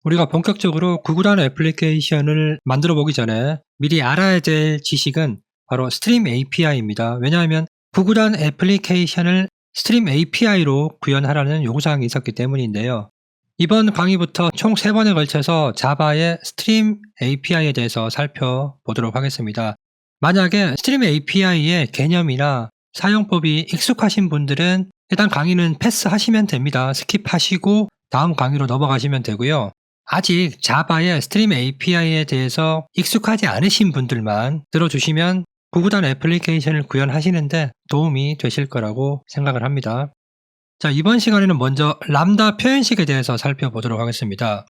우리가 본격적으로 구글한 애플리케이션을 만들어 보기 전에 미리 알아야 될 지식은 바로 스트림 API입니다. 왜냐하면 구글한 애플리케이션을 스트림 API로 구현하라는 요구사항이 있었기 때문인데요. 이번 강의부터 총 3번에 걸쳐서 자바의 스트림 API에 대해서 살펴보도록 하겠습니다. 만약에 스트림 API의 개념이나 사용법이 익숙하신 분들은 일단 강의는 패스하시면 됩니다. 스킵하시고 다음 강의로 넘어가시면 되고요. 아직 자바의 스트림 API에 대해서 익숙하지 않으신 분들만 들어주시면 구글한 애플리케이션을 구현하시는데 도움이 되실 거라고 생각을 합니다. 자, 이번 시간에는 먼저 람다 표현식에 대해서 살펴보도록 하겠습니다.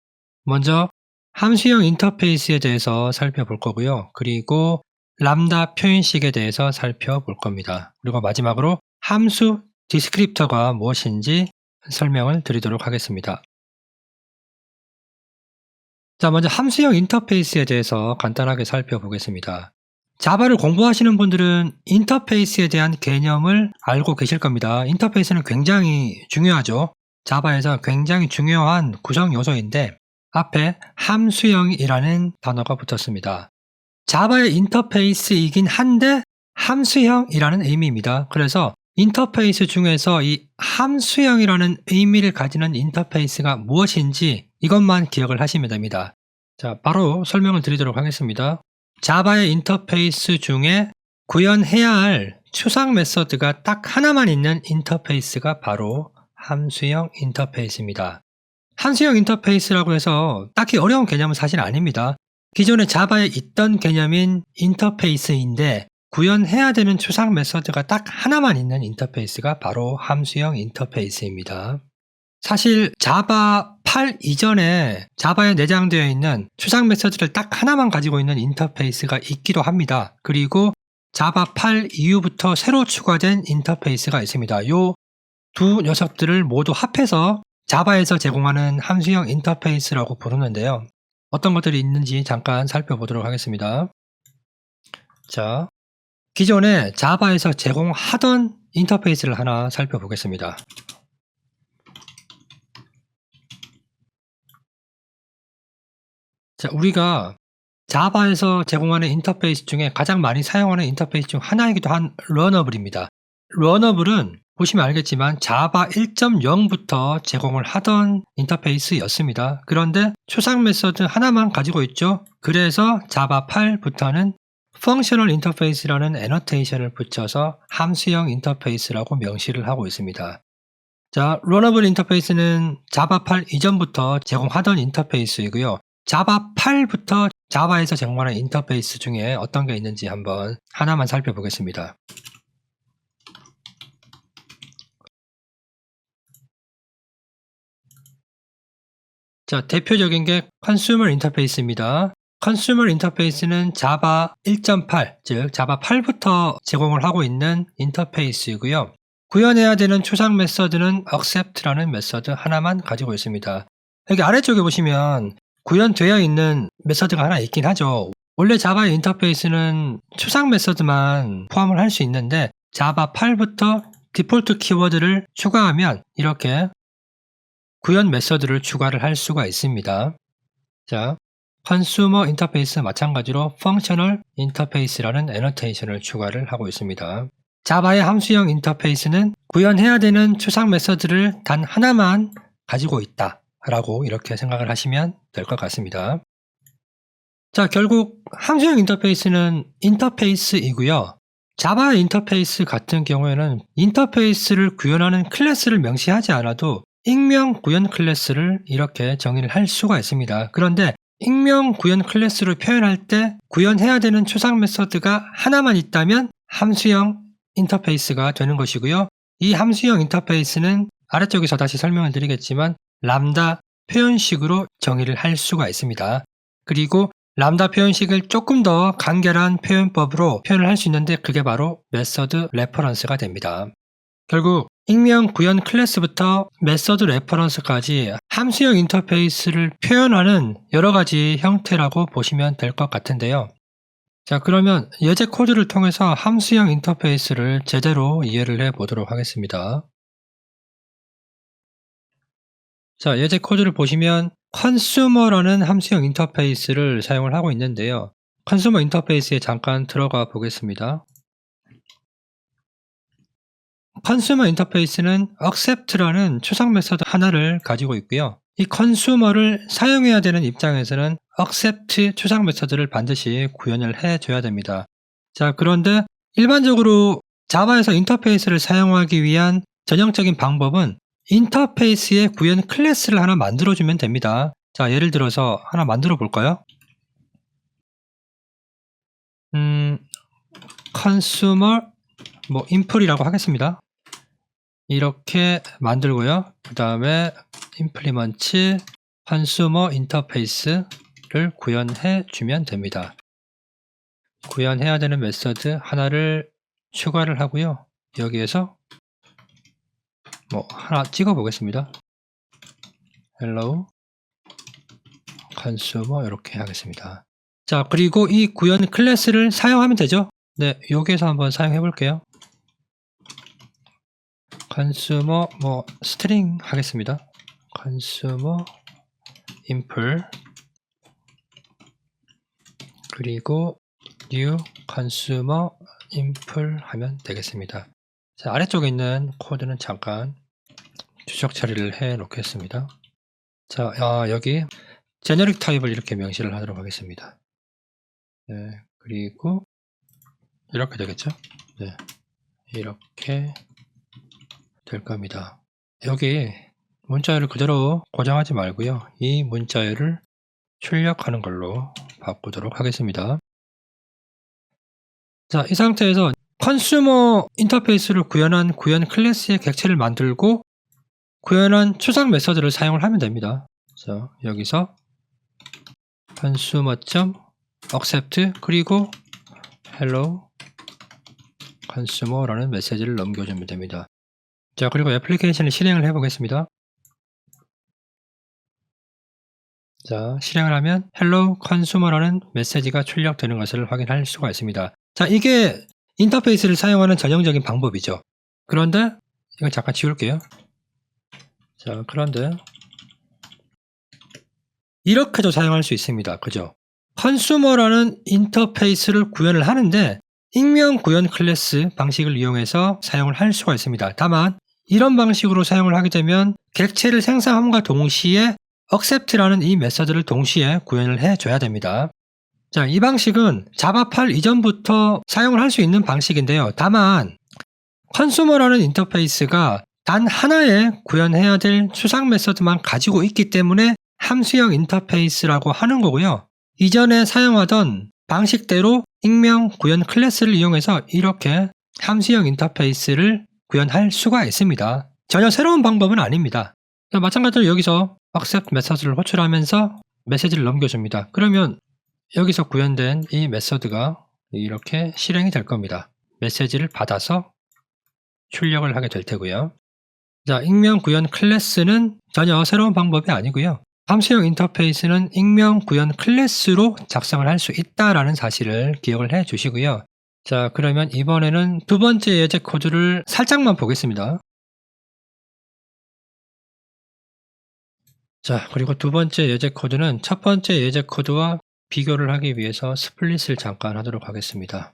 먼저 함수형 인터페이스에 대해서 살펴볼 거고요. 그리고 람다 표현식에 대해서 살펴볼 겁니다. 그리고 마지막으로 함수 디스크립터가 무엇인지 설명을 드리도록 하겠습니다. 자, 먼저 함수형 인터페이스에 대해서 간단하게 살펴보겠습니다. 자바를 공부하시는 분들은 인터페이스에 대한 개념을 알고 계실 겁니다. 인터페이스는 굉장히 중요하죠. 자바에서 굉장히 중요한 구성 요소인데 앞에 함수형이라는 단어가 붙었습니다. 자바의 인터페이스이긴 한데 함수형이라는 의미입니다. 그래서 인터페이스 중에서 이 함수형이라는 의미를 가지는 인터페이스가 무엇인지 이것만 기억을 하시면 됩니다. 자, 바로 설명을 드리도록 하겠습니다. 자바의 인터페이스 중에 구현해야 할 추상 메서드가 딱 하나만 있는 인터페이스가 바로 함수형 인터페이스입니다. 함수형 인터페이스라고 해서 딱히 어려운 개념은 사실 아닙니다. 기존에 자바에 있던 개념인 인터페이스인데 구현해야 되는 추상 메서드가 딱 하나만 있는 인터페이스가 바로 함수형 인터페이스입니다. 사실 자바 8 이전에 자바에 내장되어 있는 추상 메서드를 딱 하나만 가지고 있는 인터페이스가 있기도 합니다. 그리고 자바 8 이후부터 새로 추가된 인터페이스가 있습니다. 이 두 녀석들을 모두 합해서 자바에서 제공하는 함수형 인터페이스라고 부르는데요. 어떤 것들이 있는지 잠깐 살펴보도록 하겠습니다. 자, 기존에 자바에서 제공하던 인터페이스를 하나 살펴보겠습니다. 자, 우리가 자바에서 제공하는 인터페이스 중에 가장 많이 사용하는 인터페이스 중 하나이기도 한 러너블입니다. 러너블은 보시면 알겠지만 자바 1.0부터 제공을 하던 인터페이스였습니다. 그런데 추상 메서드 하나만 가지고 있죠. 그래서 자바 8부터는 펑셔널 인터페이스라는 애너테이션을 붙여서 함수형 인터페이스라고 명시를 하고 있습니다. 자, 러너블 인터페이스는 자바 8 이전부터 제공하던 인터페이스이고요. 자바 8부터 자바에서 제공하는 인터페이스 중에 어떤 게 있는지 한번 하나만 살펴보겠습니다. 자, 대표적인 게 컨슈머 인터페이스입니다. 컨슈머 인터페이스는 자바 1.8, 즉 자바 8부터 제공을 하고 있는 인터페이스이고요. 구현해야 되는 추상 메서드는 accept라는 메서드 하나만 가지고 있습니다. 여기 아래쪽에 보시면 구현되어 있는 메서드가 하나 있긴 하죠. 원래 자바의 인터페이스는 추상 메서드만 포함을 할 수 있는데 자바 8부터 디폴트 키워드를 추가하면 이렇게 구현 메서드를 추가를 할 수가 있습니다. 자, 컨슈머 인터페이스 마찬가지로 펑셔널 인터페이스라는 애너테이션을 추가를 하고 있습니다. 자바의 함수형 인터페이스는 구현해야 되는 추상 메서드를 단 하나만 가지고 있다 라고 이렇게 생각을 하시면 될 것 같습니다. 자, 결국 함수형 인터페이스는 인터페이스이고요. 자바 인터페이스 같은 경우에는 인터페이스를 구현하는 클래스를 명시하지 않아도 익명 구현 클래스를 이렇게 정의를 할 수가 있습니다. 그런데 익명 구현 클래스를 표현할 때 구현해야 되는 추상 메서드가 하나만 있다면 함수형 인터페이스가 되는 것이고요. 이 함수형 인터페이스는 아래쪽에서 다시 설명을 드리겠지만 람다 표현식으로 정의를 할 수가 있습니다. 그리고 람다 표현식을 조금 더 간결한 표현법으로 표현을 할 수 있는데 그게 바로 메서드 레퍼런스가 됩니다. 결국 익명 구현 클래스부터 메서드 레퍼런스까지 함수형 인터페이스를 표현하는 여러 가지 형태라고 보시면 될 것 같은데요. 자, 그러면 예제 코드를 통해서 함수형 인터페이스를 제대로 이해를 해 보도록 하겠습니다. 자, 예제 코드를 보시면 컨슈머라는 함수형 인터페이스를 사용을 하고 있는데요. 컨슈머 인터페이스에 잠깐 들어가 보겠습니다. 컨슈머 인터페이스는 accept라는 추상 메서드 하나를 가지고 있고요. 이 컨슈머를 사용해야 되는 입장에서는 accept 추상 메서드를 반드시 구현을 해줘야 됩니다. 자, 그런데 일반적으로 자바에서 인터페이스를 사용하기 위한 전형적인 방법은 인터페이스의 구현 클래스를 하나 만들어주면 됩니다. 자, 예를 들어서 하나 만들어 볼까요? consumer imple이라고 하겠습니다. 이렇게 만들고요. 그 다음에 implement consumer interface를 구현해 주면 됩니다. 구현해야 되는 메서드 하나를 추가를 하고요. 여기에서 하나 찍어 보겠습니다. hello consumer 이렇게 하겠습니다. 자, 그리고 이 구현 클래스를 사용하면 되죠. 네, 여기에서 한번 사용해 볼게요. consumer string 하겠습니다. consumer impl 그리고 new consumer impl 하면 되겠습니다. 자, 아래쪽에 있는 코드는 잠깐 주석 처리를 해 놓겠습니다. 자, 여기 제너릭 타입을 이렇게 명시를 하도록 하겠습니다. 네, 그리고 이렇게 되겠죠? 네, 이렇게 될 겁니다. 여기 문자열을 그대로 고정하지 말고요. 이 문자열을 출력하는 걸로 바꾸도록 하겠습니다. 자, 이 상태에서 컨슈머 인터페이스를 구현한 구현 클래스의 객체를 만들고 구현한 추상 메서드를 사용을 하면 됩니다. 자, 여기서 consumer.accept 그리고 hello consumer라는 메시지를 넘겨주면 됩니다. 자, 그리고 애플리케이션을 실행을 해 보겠습니다. 자, 실행을 하면 hello consumer라는 메시지가 출력되는 것을 확인할 수가 있습니다. 자, 이게 인터페이스를 사용하는 전형적인 방법이죠. 그런데 이걸 잠깐 지울게요. 자, 그런데 이렇게도 사용할 수 있습니다. 그죠? 컨슈머라는 인터페이스를 구현을 하는데 익명 구현 클래스 방식을 이용해서 사용을 할 수가 있습니다. 다만 이런 방식으로 사용을 하게 되면 객체를 생성함과 동시에 accept라는 이 메서드를 동시에 구현을 해줘야 됩니다. 자, 이 방식은 자바 8 이전부터 사용을 할 수 있는 방식인데요. 다만 컨슈머라는 인터페이스가 단 하나의 구현해야 될 추상 메서드만 가지고 있기 때문에 함수형 인터페이스라고 하는 거고요. 이전에 사용하던 방식대로 익명 구현 클래스를 이용해서 이렇게 함수형 인터페이스를 구현할 수가 있습니다. 전혀 새로운 방법은 아닙니다. 마찬가지로 여기서 accept 메서드를 호출하면서 메시지를 넘겨줍니다. 그러면 여기서 구현된 이 메서드가 이렇게 실행이 될 겁니다. 메시지를 받아서 출력을 하게 될 테고요. 자, 익명 구현 클래스는 전혀 새로운 방법이 아니고요. 함수형 인터페이스는 익명 구현 클래스로 작성을 할 수 있다라는 사실을 기억을 해 주시고요. 자, 그러면 이번에는 두 번째 예제 코드를 살짝만 보겠습니다. 자, 그리고 두 번째 예제 코드는 첫 번째 예제 코드와 비교를 하기 위해서 스플릿을 잠깐 하도록 하겠습니다.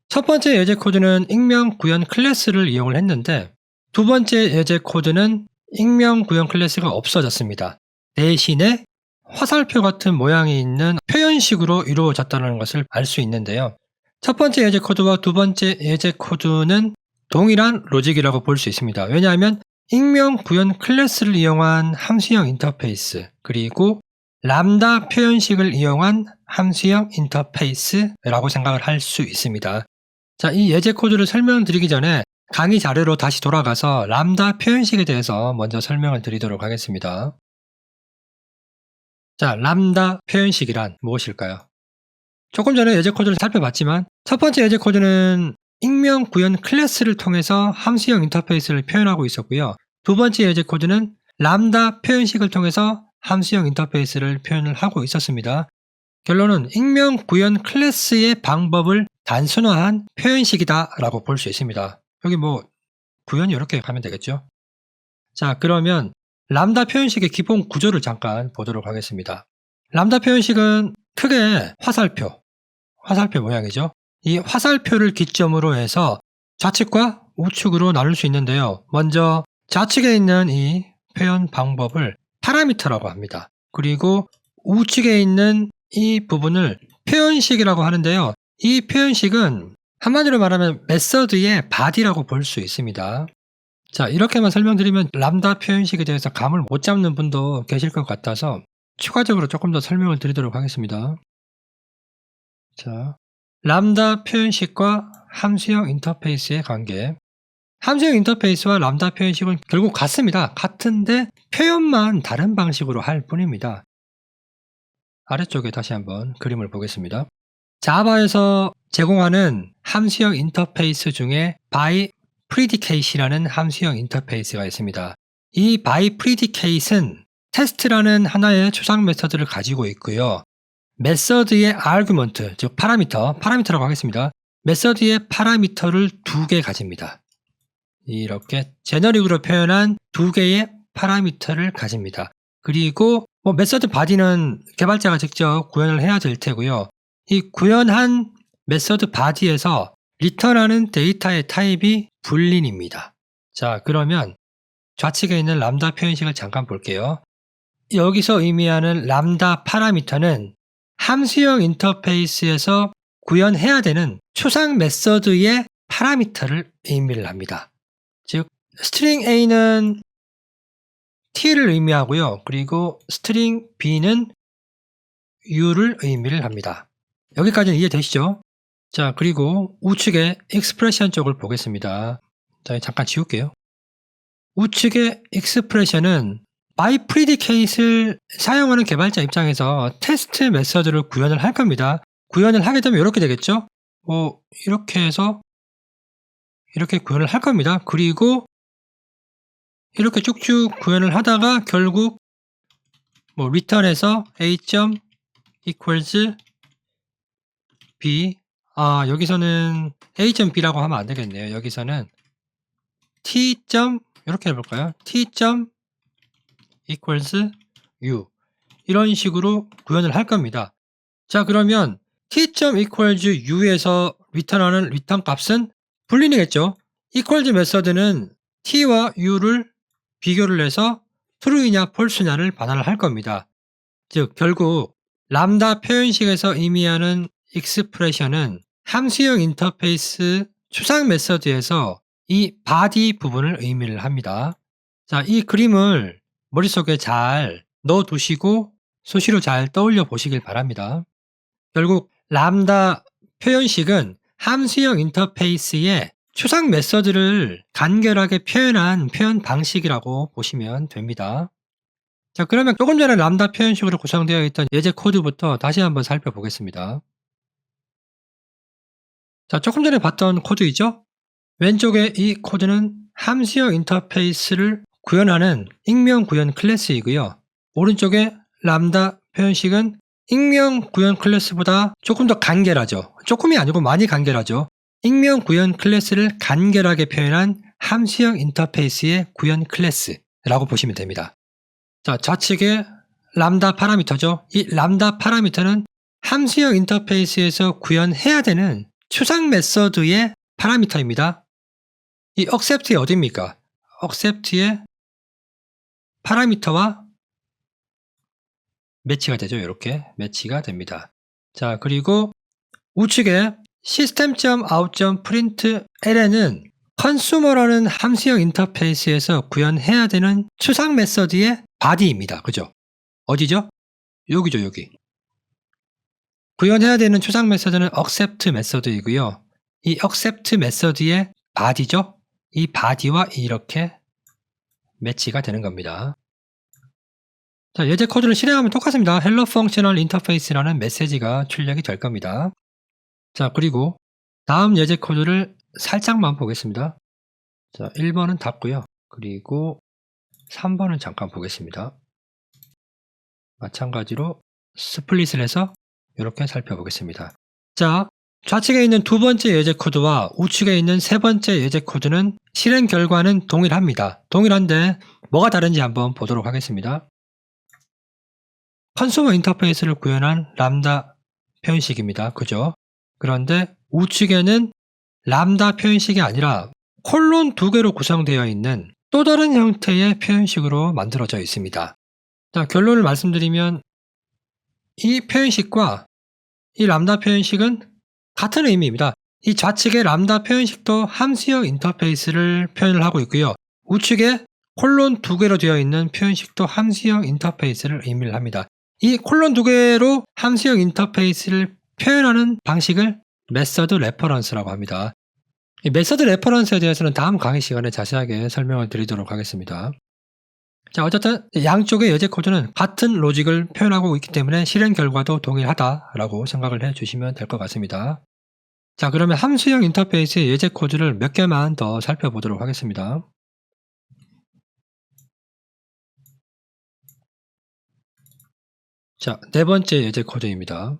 첫 번째 예제 코드는 익명 구현 클래스를 이용을 했는데 두 번째 예제 코드는 익명 구현 클래스가 없어졌습니다. 대신에 화살표 같은 모양이 있는 표현식으로 이루어졌다는 것을 알 수 있는데요. 첫 번째 예제 코드와 두 번째 예제 코드는 동일한 로직이라고 볼 수 있습니다. 왜냐하면 익명 구현 클래스를 이용한 함수형 인터페이스 그리고 람다 표현식을 이용한 함수형 인터페이스라고 생각을 할 수 있습니다. 자, 이 예제 코드를 설명드리기 전에 강의 자료로 다시 돌아가서 람다 표현식에 대해서 먼저 설명을 드리도록 하겠습니다. 자, 람다 표현식이란 무엇일까요? 조금 전에 예제 코드를 살펴봤지만 첫 번째 예제 코드는 익명 구현 클래스를 통해서 함수형 인터페이스를 표현하고 있었고요. 두 번째 예제 코드는 람다 표현식을 통해서 함수형 인터페이스를 표현을 하고 있었습니다. 결론은 익명 구현 클래스의 방법을 단순화한 표현식이다 라고 볼 수 있습니다. 여기 구현이 이렇게 가면 되겠죠. 자, 그러면 람다 표현식의 기본 구조를 잠깐 보도록 하겠습니다. 람다 표현식은 크게 화살표 모양이죠. 이 화살표를 기점으로 해서 좌측과 우측으로 나눌 수 있는데요. 먼저 좌측에 있는 이 표현 방법을 파라미터라고 합니다. 그리고 우측에 있는 이 부분을 표현식이라고 하는데요. 이 표현식은 한마디로 말하면 메서드의 바디라고 볼 수 있습니다. 자, 이렇게만 설명드리면 람다 표현식에 대해서 감을 못 잡는 분도 계실 것 같아서 추가적으로 조금 더 설명을 드리도록 하겠습니다. 자, 람다 표현식과 함수형 인터페이스의 관계. 함수형 인터페이스와 람다 표현식은 결국 같습니다. 같은데 표현만 다른 방식으로 할 뿐입니다. 아래쪽에 다시 한번 그림을 보겠습니다. 자바에서 제공하는 함수형 인터페이스 중에 by predicate이라는 함수형 인터페이스가 있습니다. 이 by predicate은 테스트라는 하나의 추상 메서드를 가지고 있고요. 메서드의 argument, 즉 파라미터라고 하겠습니다. 메서드의 파라미터를 2개 가집니다. 이렇게 제너릭으로 표현한 2개의 파라미터를 가집니다. 그리고 메서드 바디는 개발자가 직접 구현을 해야 될 테고요. 이 구현한 메서드 바디에서 리턴하는 데이터의 타입이 불린입니다. 자, 그러면 좌측에 있는 람다 표현식을 잠깐 볼게요. 여기서 의미하는 람다 파라미터는 함수형 인터페이스에서 구현해야 되는 추상 메서드의 파라미터를 의미를 합니다. 즉, 스트링 A는 T를 의미하고요. 그리고 스트링 B는 U를 의미를 합니다. 여기까지는 이해되시죠? 자, 그리고 우측의 익스프레션 쪽을 보겠습니다. 자, 잠깐 지울게요. 우측의 익스프레션은 by predicate를 사용하는 개발자 입장에서 테스트 메서드를 구현을 할 겁니다. 구현을 하게 되면 이렇게 되겠죠? 이렇게 해서 이렇게 구현을 할 겁니다. 그리고 이렇게 쭉쭉 구현을 하다가 결국 return해서 a. equals b. 여기서는 a.b라고 하면 안 되겠네요. 여기서는 t. 이렇게 해볼까요? t. equals u. 이런 식으로 구현을 할 겁니다. 자, 그러면 t. equals u에서 리턴하는 리턴 값은 불린이겠죠? equals 메서드는 t와 u를 비교를 해서 true이냐 false냐를 반환을 할 겁니다. 즉, 결국 람다 표현식에서 의미하는 익스프레션은 함수형 인터페이스 추상 메서드에서 이 body 부분을 의미를 합니다. 자, 이 그림을 머릿속에 잘 넣어두시고 수시로 잘 떠올려 보시길 바랍니다. 결국 람다 표현식은 함수형 인터페이스의 추상 메서드를 간결하게 표현한 표현 방식이라고 보시면 됩니다. 자, 그러면 조금 전에 람다 표현식으로 구성되어 있던 예제 코드부터 다시 한번 살펴보겠습니다. 자, 조금 전에 봤던 코드이죠? 왼쪽에 이 코드는 함수형 인터페이스를 구현하는 익명 구현 클래스이고요. 오른쪽에 람다 표현식은 익명 구현 클래스보다 조금 더 간결하죠. 조금이 아니고 많이 간결하죠. 익명 구현 클래스를 간결하게 표현한 함수형 인터페이스의 구현 클래스라고 보시면 됩니다. 자, 좌측에 람다 파라미터죠. 이 람다 파라미터는 함수형 인터페이스에서 구현해야 되는 추상 메서드의 파라미터입니다. 이 accept이 어디입니까? accept의 파라미터와 매치가 되죠. 이렇게 매치가 됩니다. 자, 그리고 우측에 system.out.println은 consumer라는 함수형 인터페이스에서 구현해야 되는 추상 메서드의 body입니다. 그죠? 어디죠? 여기죠, 여기. 구현해야 되는 추상 메서드는 accept 메서드이고요. 이 accept 메서드의 body죠? 이 body와 이렇게 매치가 되는 겁니다. 자, 예제 코드를 실행하면 똑같습니다. hello functional interface라는 메시지가 출력이 될 겁니다. 자, 그리고 다음 예제 코드를 살짝만 보겠습니다. 자, 1번은 닫고요. 그리고 3번은 잠깐 보겠습니다. 마찬가지로 스플릿을 해서 이렇게 살펴보겠습니다. 자, 좌측에 있는 두 번째 예제 코드와 우측에 있는 세 번째 예제 코드는 실행 결과는 동일합니다. 동일한데 뭐가 다른지 한번 보도록 하겠습니다. 컨슈머 인터페이스를 구현한 람다 표현식입니다. 그죠? 그런데 우측에는 람다 표현식이 아니라 콜론 두 개로 구성되어 있는 또 다른 형태의 표현식으로 만들어져 있습니다. 자, 결론을 말씀드리면 이 표현식과 이 람다 표현식은 같은 의미입니다. 이 좌측의 람다 표현식도 함수형 인터페이스를 표현을 하고 있고요. 우측에 콜론 두 개로 되어 있는 표현식도 함수형 인터페이스를 의미를 합니다. 이 콜론 두 개로 함수형 인터페이스를 표현하는 방식을 메서드 레퍼런스라고 합니다. 이 메서드 레퍼런스에 대해서는 다음 강의 시간에 자세하게 설명을 드리도록 하겠습니다. 자, 어쨌든 양쪽의 예제 코드는 같은 로직을 표현하고 있기 때문에 실행 결과도 동일하다라고 생각을 해주시면 될 것 같습니다. 자, 그러면 함수형 인터페이스의 예제 코드를 몇 개만 더 살펴보도록 하겠습니다. 자, 네 번째 예제 코드입니다.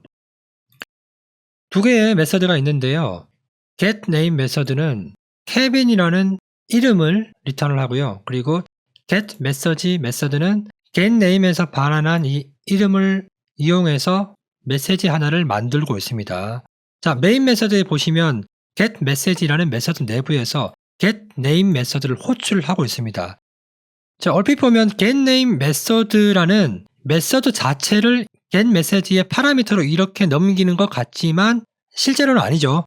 두 개의 메서드가 있는데요. getName 메서드는 케빈이라는 이름을 리턴을 하고요. 그리고 getMessage 메서드는 getName에서 반환한 이 이름을 이용해서 메시지 하나를 만들고 있습니다. 자, 메인 메서드에 보시면 getMessage라는 메서드 내부에서 getName 메서드를 호출하고 있습니다. 자, 얼핏 보면 getName 메서드라는 메서드 자체를 getMessage의 파라미터로 이렇게 넘기는 것 같지만 실제로는 아니죠.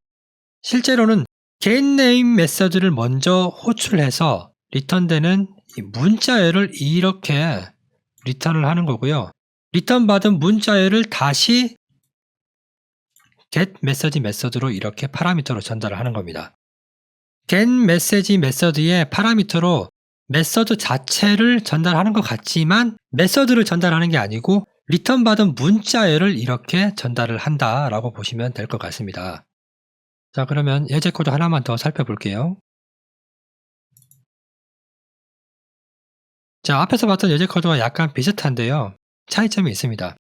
실제로는 getName 메서드를 먼저 호출해서 리턴되는 이 문자열을 이렇게 리턴을 하는 거고요. 리턴 받은 문자열을 다시 getMessage 메서드로 이렇게 파라미터로 전달을 하는 겁니다. getMessage 메서드의 파라미터로 메서드 자체를 전달하는 것 같지만 메서드를 전달하는 게 아니고 리턴 받은 문자열을 이렇게 전달을 한다라고 보시면 될 것 같습니다. 자, 그러면 예제 코드 하나만 더 살펴볼게요. 자, 앞에서 봤던 예제 코드와 약간 비슷한데요. 차이점이 있습니다.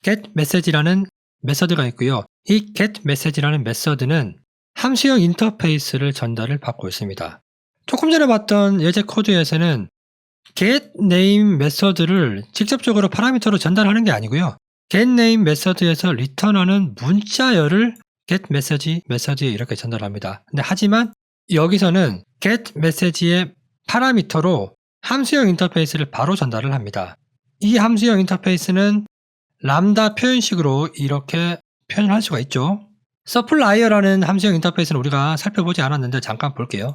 getMessage라는 메서드가 있고요. 이 getMessage라는 메서드는 함수형 인터페이스를 전달을 받고 있습니다. 조금 전에 봤던 예제 코드에서는 getName 메서드를 직접적으로 파라미터로 전달하는 게 아니고요. getName 메서드에서 리턴하는 문자열을 getMessage 메서드에 이렇게 전달합니다. 근데 하지만 여기서는 getMessage의 파라미터로 함수형 인터페이스를 바로 전달을 합니다. 이 함수형 인터페이스는 람다 표현식으로 이렇게 표현을 할 수가 있죠. 서플라이어라는 함수형 인터페이스는 우리가 살펴보지 않았는데 잠깐 볼게요.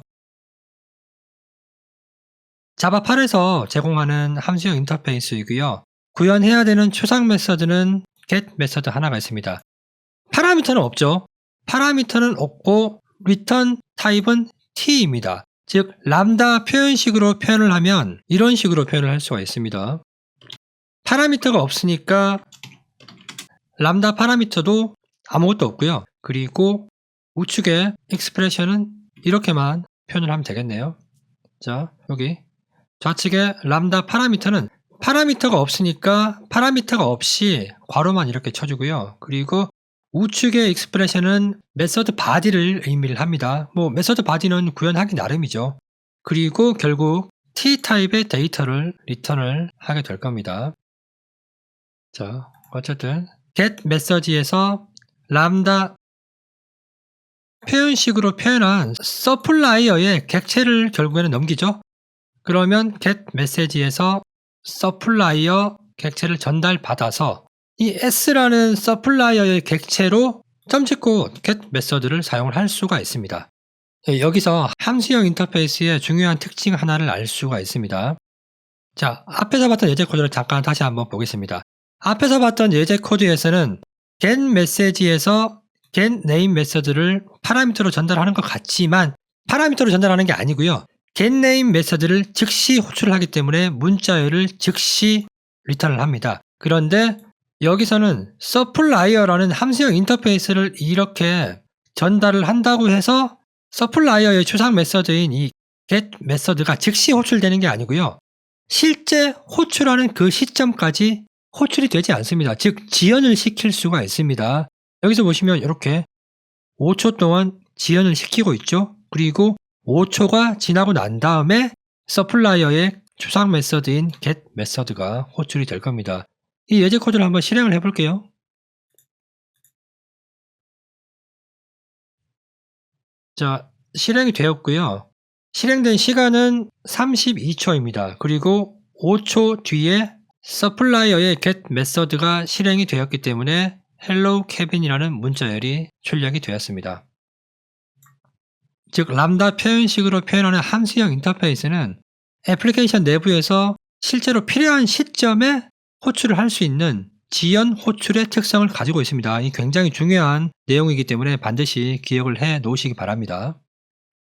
자바 8에서 제공하는 함수형 인터페이스이고요. 구현해야 되는 초상 메서드는 get 메서드 하나가 있습니다. 파라미터는 없죠. 파라미터는 없고 return 타입은 t입니다. 즉 람다 표현식으로 표현을 하면 이런 식으로 표현을 할 수가 있습니다. 파라미터가 없으니까 람다 파라미터도 아무것도 없고요. 그리고 우측에 expression은 이렇게만 표현을 하면 되겠네요. 자, 여기 좌측에 람다 파라미터는 파라미터가 없으니까 파라미터가 없이 괄호만 이렇게 쳐주고요. 그리고 우측의 expression은 메서드 body를 의미를 합니다. 메서드 body는 구현하기 나름이죠. 그리고 결국 t타입의 데이터를 리턴을 하게 될 겁니다. 자, 어쨌든 getMessage에서 람다 표현식으로 표현한 서플라이어의 객체를 결국에는 넘기죠. 그러면 getMessage에서 서플라이어 객체를 전달받아서 이 s라는 서플라이어의 객체로 점찍고 get 메서드를 사용을 할 수가 있습니다. 여기서 함수형 인터페이스의 중요한 특징 하나를 알 수가 있습니다. 자, 앞에서 봤던 예제 코드를 잠깐 다시 한번 보겠습니다. 앞에서 봤던 예제 코드에서는 getMessage에서 getName 메서드를 파라미터로 전달하는 것 같지만 파라미터로 전달하는 게 아니고요. getName 메서드를 즉시 호출을 하기 때문에 문자열을 즉시 리턴을 합니다. 그런데 여기서는 서플라이어라는 함수형 인터페이스를 이렇게 전달을 한다고 해서 서플라이어의 추상 메서드인 이 get 메서드가 즉시 호출되는 게 아니고요. 실제 호출하는 그 시점까지 호출이 되지 않습니다. 즉 지연을 시킬 수가 있습니다. 여기서 보시면 이렇게 5초 동안 지연을 시키고 있죠. 그리고 5초가 지나고 난 다음에 서플라이어의 추상 메서드인 get 메서드가 호출이 될 겁니다. 이 예제 코드를 한번 실행을 해볼게요. 자, 실행이 되었고요. 실행된 시간은 32초입니다. 그리고 5초 뒤에 서플라이어의 get 메서드가 실행이 되었기 때문에 hello kevin이라는 문자열이 출력이 되었습니다. 즉 람다 표현식으로 표현하는 함수형 인터페이스는 애플리케이션 내부에서 실제로 필요한 시점에 호출을 할 수 있는 지연 호출의 특성을 가지고 있습니다. 이 굉장히 중요한 내용이기 때문에 반드시 기억을 해 놓으시기 바랍니다.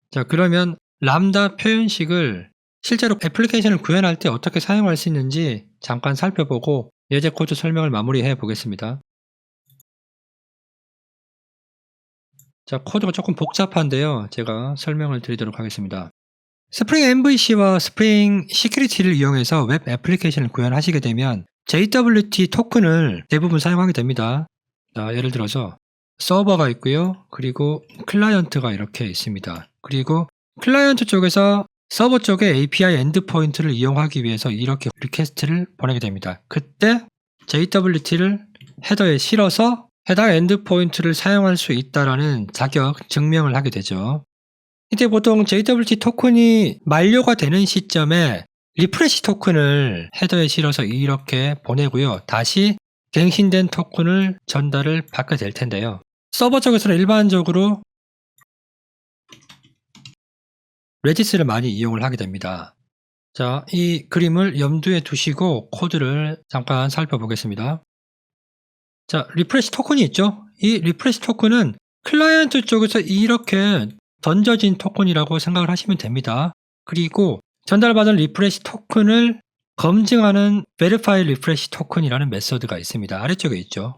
자, 그러면 람다 표현식을 실제로 애플리케이션을 구현할 때 어떻게 사용할 수 있는지 잠깐 살펴보고 예제 코드 설명을 마무리해 보겠습니다. 자, 코드가 조금 복잡한데요. 제가 설명을 드리도록 하겠습니다. 스프링 MVC와 스프링 시큐리티를 이용해서 웹 애플리케이션을 구현하시게 되면 JWT 토큰을 대부분 사용하게 됩니다. 자, 예를 들어서 서버가 있고요. 그리고 클라이언트가 이렇게 있습니다. 그리고 클라이언트 쪽에서 서버 쪽에 API 엔드포인트를 이용하기 위해서 이렇게 리퀘스트를 보내게 됩니다. 그때 JWT를 헤더에 실어서 해당 엔드포인트를 사용할 수 있다는 자격 증명을 하게 되죠. 이때 보통 JWT 토큰이 만료가 되는 시점에 리프레시 토큰을 헤더에 실어서 이렇게 보내고요. 다시 갱신된 토큰을 전달을 받게 될 텐데요. 서버 쪽에서는 일반적으로 레디스를 많이 이용을 하게 됩니다. 자, 이 그림을 염두에 두시고 코드를 잠깐 살펴보겠습니다. 자, 리프레시 토큰이 있죠? 이 리프레시 토큰은 클라이언트 쪽에서 이렇게 던져진 토큰이라고 생각을 하시면 됩니다. 그리고 전달받은 리프레시 토큰을 검증하는 verify refresh 토큰이라는 메서드가 있습니다. 아래쪽에 있죠.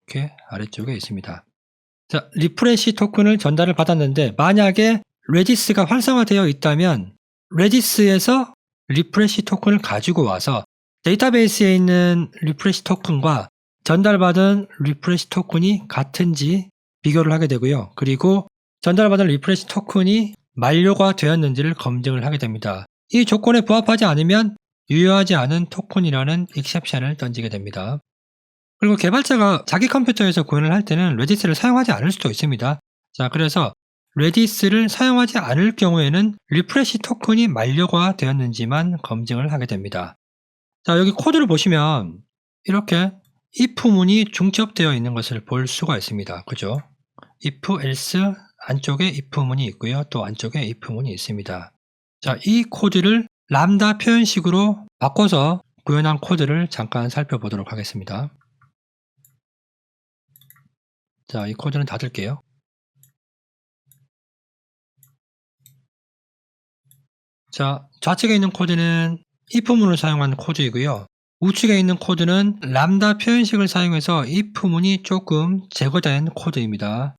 이렇게 아래쪽에 있습니다. 자, 리프레시 토큰을 전달을 받았는데 만약에 레디스가 활성화되어 있다면 레디스에서 리프레시 토큰을 가지고 와서 데이터베이스에 있는 리프레시 토큰과 전달받은 리프레시 토큰이 같은지 비교를 하게 되고요. 그리고 전달받은 리프레시 토큰이 만료가 되었는지를 검증을 하게 됩니다. 이 조건에 부합하지 않으면 유효하지 않은 토큰이라는 익셉션을 던지게 됩니다. 그리고 개발자가 자기 컴퓨터에서 구현을 할 때는 레디스를 사용하지 않을 수도 있습니다. 자, 그래서 레디스를 사용하지 않을 경우에는 리프레시 토큰이 만료가 되었는지만 검증을 하게 됩니다. 자, 여기 코드를 보시면 이렇게 if 문이 중첩되어 있는 것을 볼 수가 있습니다. 그죠? if, else 안쪽에 if 문이 있고요. 또 안쪽에 if 문이 있습니다. 자, 이 코드를 람다 표현식으로 바꿔서 구현한 코드를 잠깐 살펴보도록 하겠습니다. 자, 이 코드는 닫을게요. 자, 좌측에 있는 코드는 if 문을 사용한 코드이고요. 우측에 있는 코드는 람다 표현식을 사용해서 if 문이 조금 제거된 코드입니다.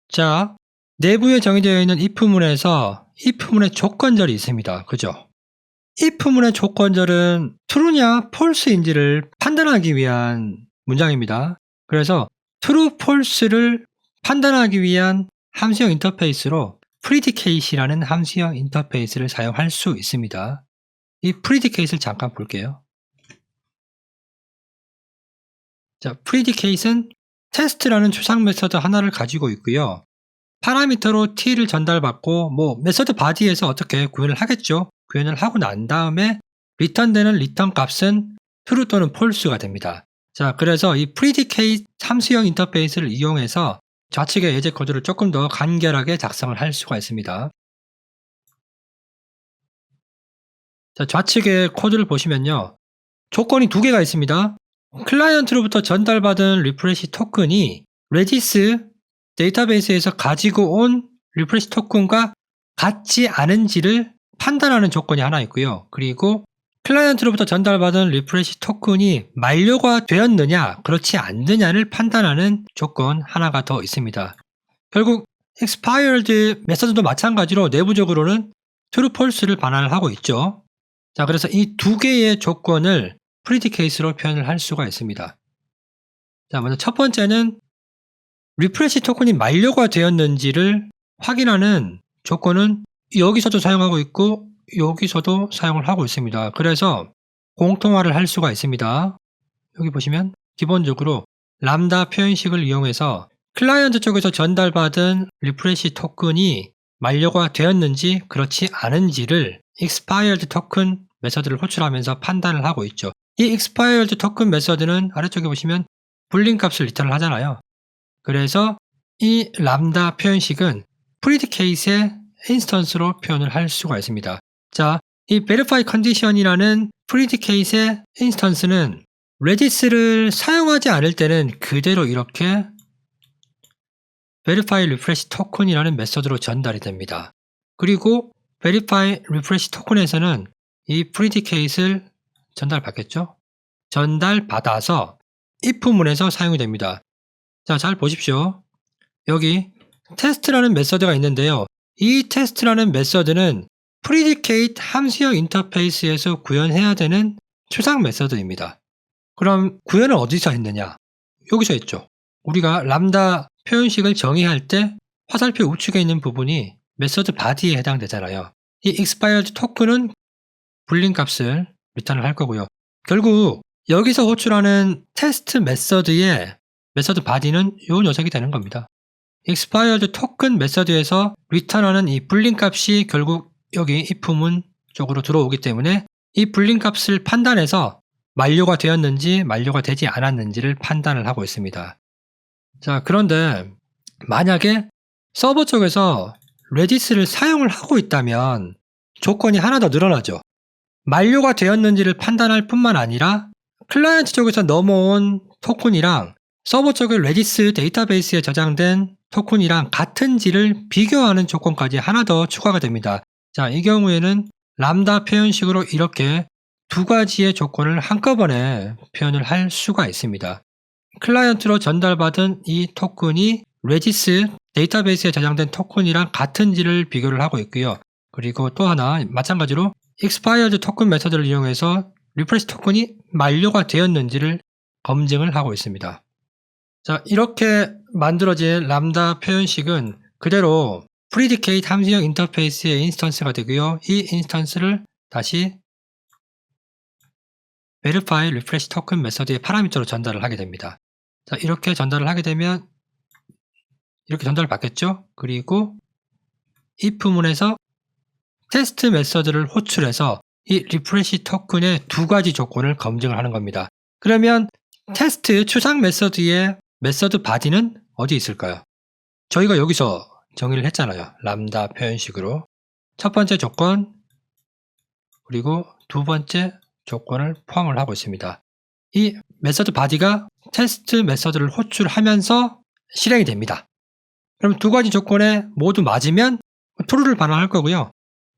자, 내부에 정의되어 있는 if 문에서 if 문의 조건절이 있습니다. 그죠? if 문의 조건절은 true냐 false인지를 판단하기 위한 문장입니다. 그래서 true, false를 판단하기 위한 함수형 인터페이스로 predicate이라는 함수형 인터페이스를 사용할 수 있습니다. 이 predicate를 잠깐 볼게요. 자, predicate은 test라는 추상 메서드 하나를 가지고 있고요. 파라미터로 t를 전달받고 메서드 바디에서 어떻게 구현을 하겠죠. 구현을 하고 난 다음에 리턴되는 리턴 값은 true 또는 false가 됩니다. 자, 그래서 이 predicate 함수형 인터페이스를 이용해서 좌측의 예제 코드를 조금 더 간결하게 작성을 할 수가 있습니다. 자, 좌측의 코드를 보시면요. 조건이 두 개가 있습니다. 클라이언트로부터 전달받은 리프레시 토큰이 레디스 데이터베이스에서 가지고 온 리프레시 토큰과 같지 않은지를 판단하는 조건이 하나 있고요. 그리고 클라이언트로부터 전달받은 리프레시 토큰이 만료가 되었느냐 그렇지 않느냐를 판단하는 조건 하나가 더 있습니다. 결국 expired 메서드도 마찬가지로 내부적으로는 true, false를 반환을 하고 있죠. 자, 그래서 이 두 개의 조건을 predicate로 표현을 할 수가 있습니다. 자, 먼저 첫 번째는 리프레시 토큰이 만료가 되었는지를 확인하는 조건은 여기서도 사용하고 있고 여기서도 사용을 하고 있습니다. 그래서 공통화를 할 수가 있습니다. 여기 보시면 기본적으로 람다 표현식을 이용해서 클라이언트 쪽에서 전달받은 리프레시 토큰이 만료가 되었는지 그렇지 않은지를 expired 토큰 메서드를 호출하면서 판단을 하고 있죠. 이 expired 토큰 메서드는 아래쪽에 보시면 불린 값을 리턴을 하잖아요. 그래서 이 람다 표현식은 프리디케이트의 인스턴스로 표현을 할 수가 있습니다. 자, 이 verify condition이라는 프리디케이트의 인스턴스는 레디스를 사용하지 않을 때는 그대로 이렇게 verify refresh token이라는 메서드로 전달이 됩니다. 그리고 verify refresh token에서는 이 predicate을 전달받겠죠? 전달받아서 if문에서 사용이 됩니다. 자, 잘 보십시오. 여기 test라는 메서드가 있는데요. 이 test라는 메서드는 predicate 함수형 인터페이스에서 구현해야 되는 추상 메서드입니다. 그럼 구현을 어디서 했느냐? 여기서 했죠. 우리가 람다 표현식을 정의할 때 화살표 우측에 있는 부분이 메서드 바디에 해당되잖아요. 이 expired 토큰은 불린 값을 리턴을 할 거고요. 결국 여기서 호출하는 테스트 메서드의 메서드 바디는 이 녀석이 되는 겁니다. expired 토큰 메서드에서 리턴하는 이 불린 값이 결국 여기 if문 쪽으로 들어오기 때문에 이 불린 값을 판단해서 만료가 되었는지 만료가 되지 않았는지를 판단을 하고 있습니다. 자, 그런데 만약에 서버 쪽에서 레디스를 사용을 하고 있다면 조건이 하나 더 늘어나죠. 만료가 되었는지를 판단할 뿐만 아니라 클라이언트 쪽에서 넘어온 토큰이랑 서버 쪽의 레디스 데이터베이스에 저장된 토큰이랑 같은지를 비교하는 조건까지 하나 더 추가가 됩니다. 자, 이 경우에는 람다 표현식으로 이렇게 두 가지의 조건을 한꺼번에 표현을 할 수가 있습니다. 클라이언트로 전달받은 이 토큰이 레디스 데이터베이스에 저장된 토큰이랑 같은지를 비교를 하고 있고요. 그리고 또 하나 마찬가지로 expired 토큰 메서드를 이용해서 리프레시 토큰이 만료가 되었는지를 검증을 하고 있습니다. 자, 이렇게 만들어진 람다 표현식은 그대로 predicate 함수형 인터페이스의 인스턴스가 되고요. 이 인스턴스를 다시 verify refresh token 메서드의 파라미터로 전달을 하게 됩니다. 자, 이렇게 전달을 하게 되면 이렇게 전달을 받겠죠? 그리고 if문에서 테스트 메서드를 호출해서 이 refresh 토큰의 두 가지 조건을 검증을 하는 겁니다. 그러면 테스트 추상 메서드의 메서드 바디는 어디 있을까요? 저희가 여기서 정의를 했잖아요. 람다 표현식으로 첫 번째 조건 그리고 두 번째 조건을 포함을 하고 있습니다. 이 메서드 바디가 테스트 메서드를 호출하면서 실행이 됩니다. 그럼 두 가지 조건에 모두 맞으면 true를 반환할 거고요.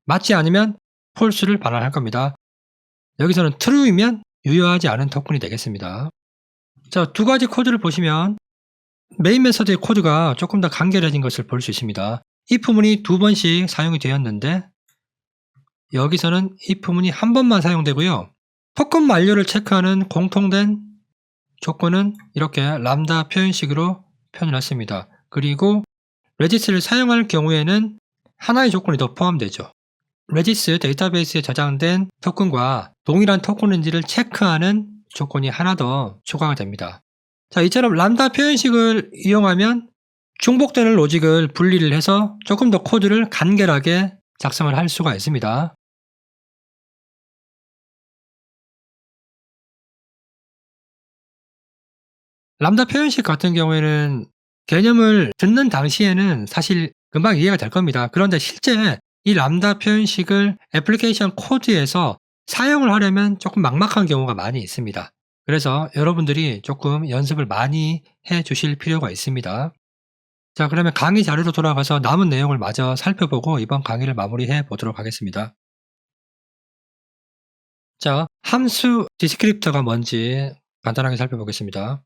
맞지 않으면 false를 반환할 겁니다. 여기서는 true이면 유효하지 않은 토큰이 되겠습니다. 자, 두 가지 코드를 보시면 메인 메서드의 코드가 조금 더 간결해진 것을 볼 수 있습니다. if문이 두 번씩 사용이 되었는데 여기서는 if문이 한 번만 사용되고요. 토큰 만료를 체크하는 공통된 조건은 이렇게 람다 표현식으로 표현을 했습니다. 그리고 레디스를 사용할 경우에는 하나의 조건이 더 포함되죠. 레디스 데이터베이스에 저장된 토큰과 동일한 토큰인지를 체크하는 조건이 하나 더 추가가 됩니다. 자, 이처럼 람다 표현식을 이용하면 중복되는 로직을 분리를 해서 조금 더 코드를 간결하게 작성을 할 수가 있습니다. 람다 표현식 같은 경우에는 개념을 듣는 당시에는 사실 금방 이해가 될 겁니다. 그런데 실제 이 람다 표현식을 애플리케이션 코드에서 사용을 하려면 조금 막막한 경우가 많이 있습니다. 그래서 여러분들이 조금 연습을 많이 해 주실 필요가 있습니다. 자, 그러면 강의 자료로 돌아가서 남은 내용을 마저 살펴보고 이번 강의를 마무리해 보도록 하겠습니다. 자, 함수 디스크립터가 뭔지 간단하게 살펴보겠습니다.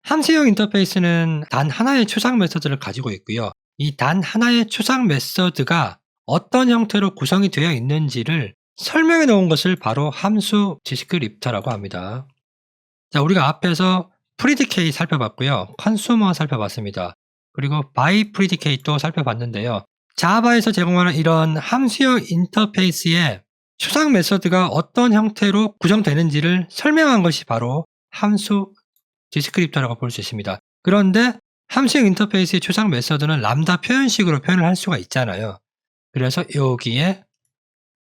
함수형 인터페이스는 단 하나의 추상 메서드를 가지고 있고요. 이 단 하나의 추상 메서드가 어떤 형태로 구성이 되어 있는지를 설명해 놓은 것을 바로 함수 디스크립터라고 합니다. 자, 우리가 앞에서 predicate 살펴봤고요. consumer 살펴봤습니다. 그리고 by predicate도 살펴봤는데요. 자바에서 제공하는 이런 함수형 인터페이스의 추상 메서드가 어떤 형태로 구성되는지를 설명한 것이 바로 함수 디스크립터라고 볼 수 있습니다. 그런데 함수형 인터페이스의 추상 메서드는 람다 표현식으로 표현을 할 수가 있잖아요. 그래서 여기에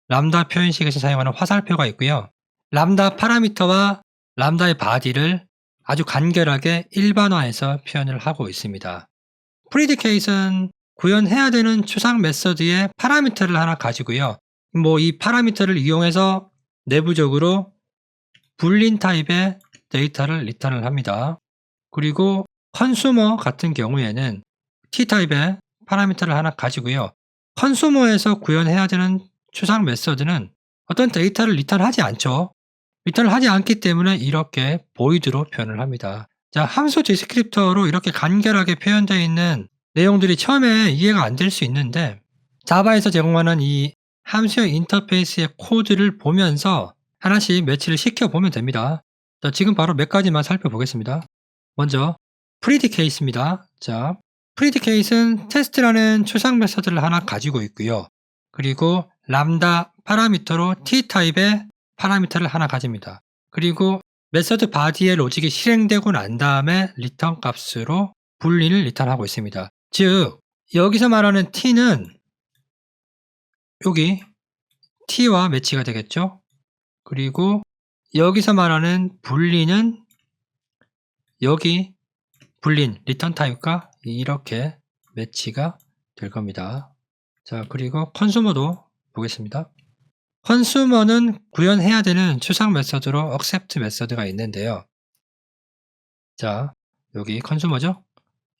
람다 표현식에서 사용하는 화살표가 있고요. 람다 파라미터와 람다의 바디를 아주 간결하게 일반화해서 표현을 하고 있습니다. 프리디케이트는 구현해야 되는 추상 메서드의 파라미터를 하나 가지고요. 이 파라미터를 이용해서 내부적으로 불린 타입의 데이터를 리턴을 합니다. 그리고 컨슈머 같은 경우에는 T타입의 파라미터를 하나 가지고요. 컨슈머에서 구현해야 되는 추상 메서드는 어떤 데이터를 리턴하지 않죠. 리턴을 하지 않기 때문에 이렇게 void로 표현을 합니다. 자, 함수 디스크립터로 이렇게 간결하게 표현되어 있는 내용들이 처음에 이해가 안 될 수 있는데 자바에서 제공하는 이 함수형 인터페이스의 코드를 보면서 하나씩 매치를 시켜보면 됩니다. 자, 지금 바로 몇 가지만 살펴보겠습니다. 먼저 predicate입니다. 자, predicate는 테스트라는 추상 메서드를 하나 가지고 있고요. 그리고 람다 파라미터로 T타입의 파라미터를 하나 가집니다. 그리고 메서드 바디의 로직이 실행되고 난 다음에 리턴 값으로 불린을 리턴하고 있습니다. 즉 여기서 말하는 T는 여기 T와 매치가 되겠죠. 그리고 여기서 말하는 불린은 여기 불린 리턴 타입과 이렇게 매치가 될 겁니다. 자, 그리고 컨슈머도 보겠습니다. 컨슈머는 구현해야 되는 추상 메서드로 accept 메서드가 있는데요. 자, 여기 컨슈머죠?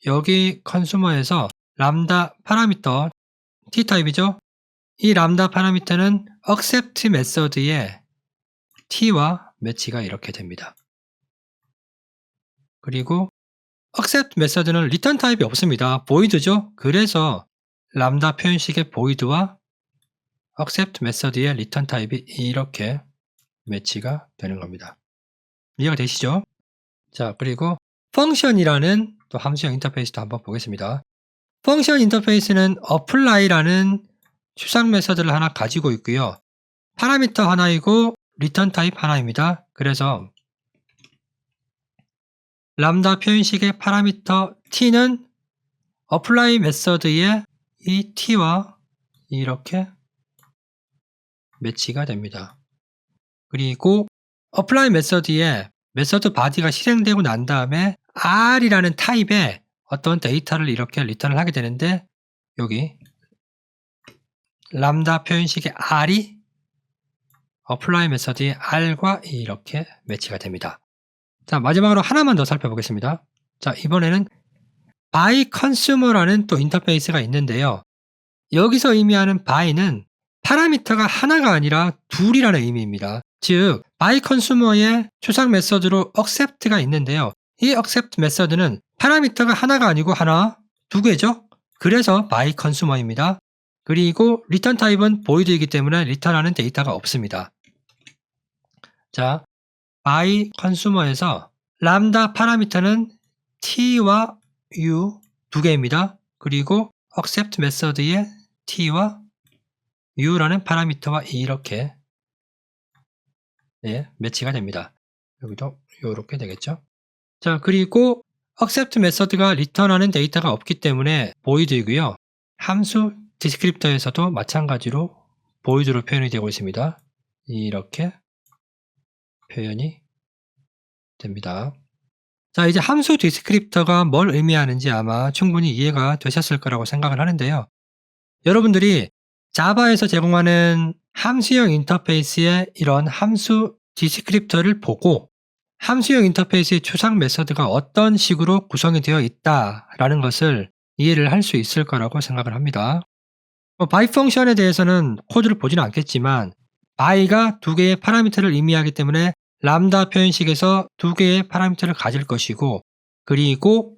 여기 컨슈머에서 람다 파라미터 T타입이죠? 이 람다 파라미터는 accept 메서드의 T와 매치가 이렇게 됩니다. 그리고 accept 메서드는 리턴 타입이 없습니다. void죠? 그래서 람다 표현식의 void와 accept 메서드의 리턴 타입이 이렇게 매치가 되는 겁니다. 이해가 되시죠? 자, 그리고 function이라는 또 함수형 인터페이스도 한번 보겠습니다. function 인터페이스는 apply라는 추상 메서드를 하나 가지고 있고요. 파라미터 하나이고 리턴 타입 하나입니다. 그래서 람다 표현식의 파라미터 t는 apply 메서드의 이 t와 이렇게 매치가 됩니다. 그리고 apply 메서드의 메서드 바디가 실행되고 난 다음에 r이라는 타입의 어떤 데이터를 이렇게 리턴을 하게 되는데 여기 람다 표현식의 r이 apply 메서드의 r과 이렇게 매치가 됩니다. 자, 마지막으로 하나만 더 살펴보겠습니다. 자, 이번에는 by consumer라는 또 인터페이스가 있는데요. 여기서 의미하는 by는 파라미터가 하나가 아니라 둘이라는 의미입니다. 즉, by consumer의 추상 메서드로 accept가 있는데요. 이 accept 메서드는 파라미터가 하나가 아니고 두 개죠. 그래서 by consumer입니다. 그리고 return 타입은 void이기 때문에 리턴하는 데이터가 없습니다. 자, by consumer에서 람다 파라미터는 t와 u 두 개입니다. 그리고 accept 메서드의 t와 u라는 파라미터와 이렇게 매치가 됩니다. 여기도 이렇게 되겠죠. 자, 그리고 accept 메서드가 리턴하는 데이터가 없기 때문에 void이고요. 함수 디스크립터에서도 마찬가지로 void로 표현이 되고 있습니다. 이렇게 표현이 됩니다. 자, 이제 함수 디스크립터가 뭘 의미하는지 아마 충분히 이해가 되셨을 거라고 생각을 하는데요. 여러분들이 자바에서 제공하는 함수형 인터페이스의 이런 함수 디스크립터를 보고 함수형 인터페이스의 추상 메서드가 어떤 식으로 구성이 되어 있다라는 것을 이해를 할 수 있을 거라고 생각을 합니다. by 펑션에 대해서는 코드를 보지는 않겠지만 by가 두 개의 파라미터를 의미하기 때문에 람다 표현식에서 두 개의 파라미터를 가질 것이고 그리고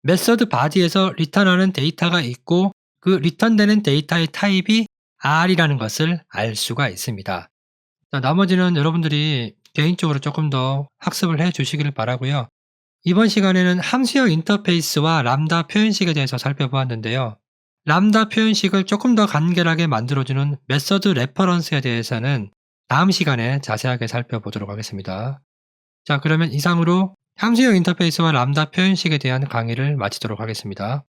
메서드 바디에서 리턴하는 데이터가 있고 그 리턴되는 데이터의 타입이 r이라는 것을 알 수가 있습니다. 자, 나머지는 여러분들이 개인적으로 조금 더 학습을 해 주시기를 바라고요. 이번 시간에는 함수형 인터페이스와 람다 표현식에 대해서 살펴보았는데요. 람다 표현식을 조금 더 간결하게 만들어주는 메서드 레퍼런스에 대해서는 다음 시간에 자세하게 살펴보도록 하겠습니다. 자, 그러면 이상으로 함수형 인터페이스와 람다 표현식에 대한 강의를 마치도록 하겠습니다.